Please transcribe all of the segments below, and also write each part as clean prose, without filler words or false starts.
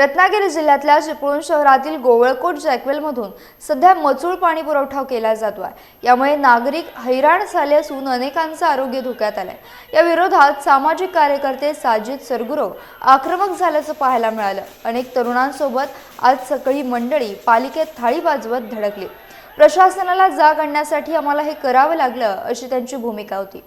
रत्नागिरी जिल्ह्यातल्या चिपळूण शहरातील गोवळकोट जॅकवेलमधून सध्या मचूळ पाणी पुरवठा केला जातो आहे। यामुळे नागरिक हैराण झाले असून अनेकांचं आरोग्य धोक्यात आलंय। या विरोधात सामाजिक कार्यकर्ते साजिद सरगुरव आक्रमक झाल्याचं पाहायला मिळालं। अनेक तरुणांसोबत आज सकाळी मंडळी पालिकेत थाळी वाजवत धडकली। प्रशासनाला जाग आणण्यासाठी आम्हाला हे करावं लागलं अशी त्यांची भूमिका होती।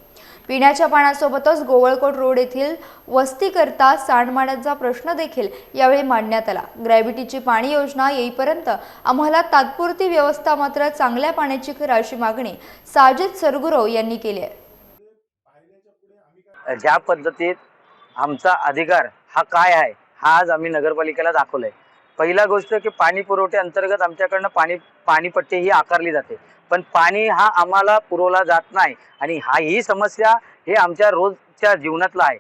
पिण्याच्या पाण्यासोबतच गोवळकोट रोड येथील वस्तीकरता सांडपाण्याचा प्रश्न देखील यावेळी मांडण्यात आला। ग्रॅव्हिटीची पाणी योजना येईपर्यंत आम्हाला तात्पुरती व्यवस्था मात्र चांगल्या पाण्याची करा अशी मागणी साजिद सरगुरव यांनी केली आहे। ज्या पद्धतीत आमचा अधिकार हा काय आहे हा आज आम्ही नगरपालिकेला दाखवलाय। पहिला गोष्ट की पाणी पुरवठे अंतर्गत आमच्याकडनं पाणीपट्टी ही आकारली जाते, पण पाणी हा आम्हाला पुरवला जात नाही आणि ही समस्या हे आमच्या रोजच्या जीवनातला आहे।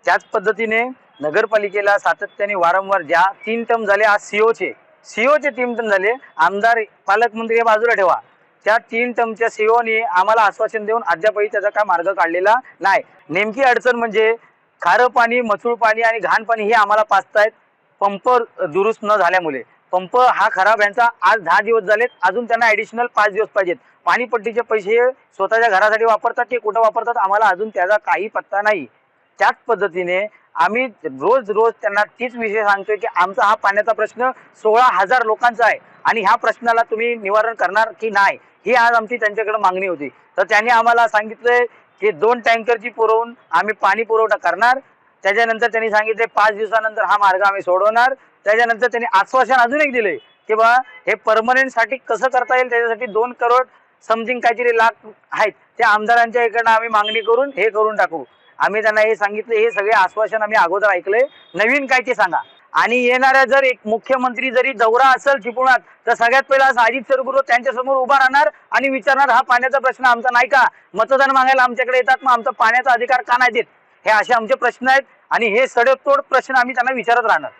त्याच पद्धतीने नगरपालिकेला सातत्याने वारंवार ज्या 3 टर्म झाले, आज सीओचे 3 टर्म झाले, आमदार पालकमंत्री हे बाजूला ठेवा, त्या 3 टर्मच्या सीओने आम्हाला आश्वासन देऊन अद्यापही त्याचा काय मार्ग काढलेला नाही। नेमकी अडचण म्हणजे खारं पाणी, मचूळ पाणी आणि घाण पाणी हे आम्हाला पाजतायत पंप दुरुस्त न झाल्यामुळे। पंप हा खराब, यांचा आज 10 दिवस झालेत, अजून त्यांना ॲडिशनल 5 दिवस पाहिजेत। पाणीपट्टीचे पैसे स्वतःच्या घरासाठी वापरतात की कुठं वापरतात आम्हाला अजून त्याचा काही पत्ता नाही। त्याच पद्धतीने आम्ही रोज त्यांना तीच विषय सांगतोय की आमचा हा पाण्याचा प्रश्न 16,000 लोकांचा आहे आणि ह्या प्रश्नाला तुम्ही निवारण करणार की नाही ही आज आमची त्यांच्याकडे मागणी होती। तर त्यांनी आम्हाला सांगितलंय की 2 टँकरची पुरवून आम्ही पाणी पुरवठा करणार। त्याच्यानंतर त्यांनी सांगितले 5 दिवसानंतर हा मार्ग आम्ही सोडवणार। त्याच्यानंतर त्यांनी आश्वासन अजून एक दिले की बा हे परमनंट साठी कसं करता येईल, त्याच्यासाठी 2 करोड समथिंग काहीतरी लाख आहेत त्या आमदारांच्या इकडनं आम्ही मागणी करून हे करून टाकू। आम्ही त्यांना हे सांगितले, हे सगळे आश्वासन आम्ही अगोदर ऐकले, नवीन काय ते सांगा। आणि येणाऱ्या जर एक मुख्यमंत्री जरी दौरा असेल चिपळुणात तर सगळ्यात पहिला साजिद सरगुरव त्यांच्या समोर उभा राहणार आणि विचारणार हा पाण्याचा प्रश्न आमचा नाही का? मतदान मागायला आमच्याकडे येतात, मग आमचा पाण्याचा अधिकार का नाही देत? हे असे आमचे प्रश्न आहेत आणि हे सडेतोड प्रश्न आम्ही त्यांना विचारत राहणार।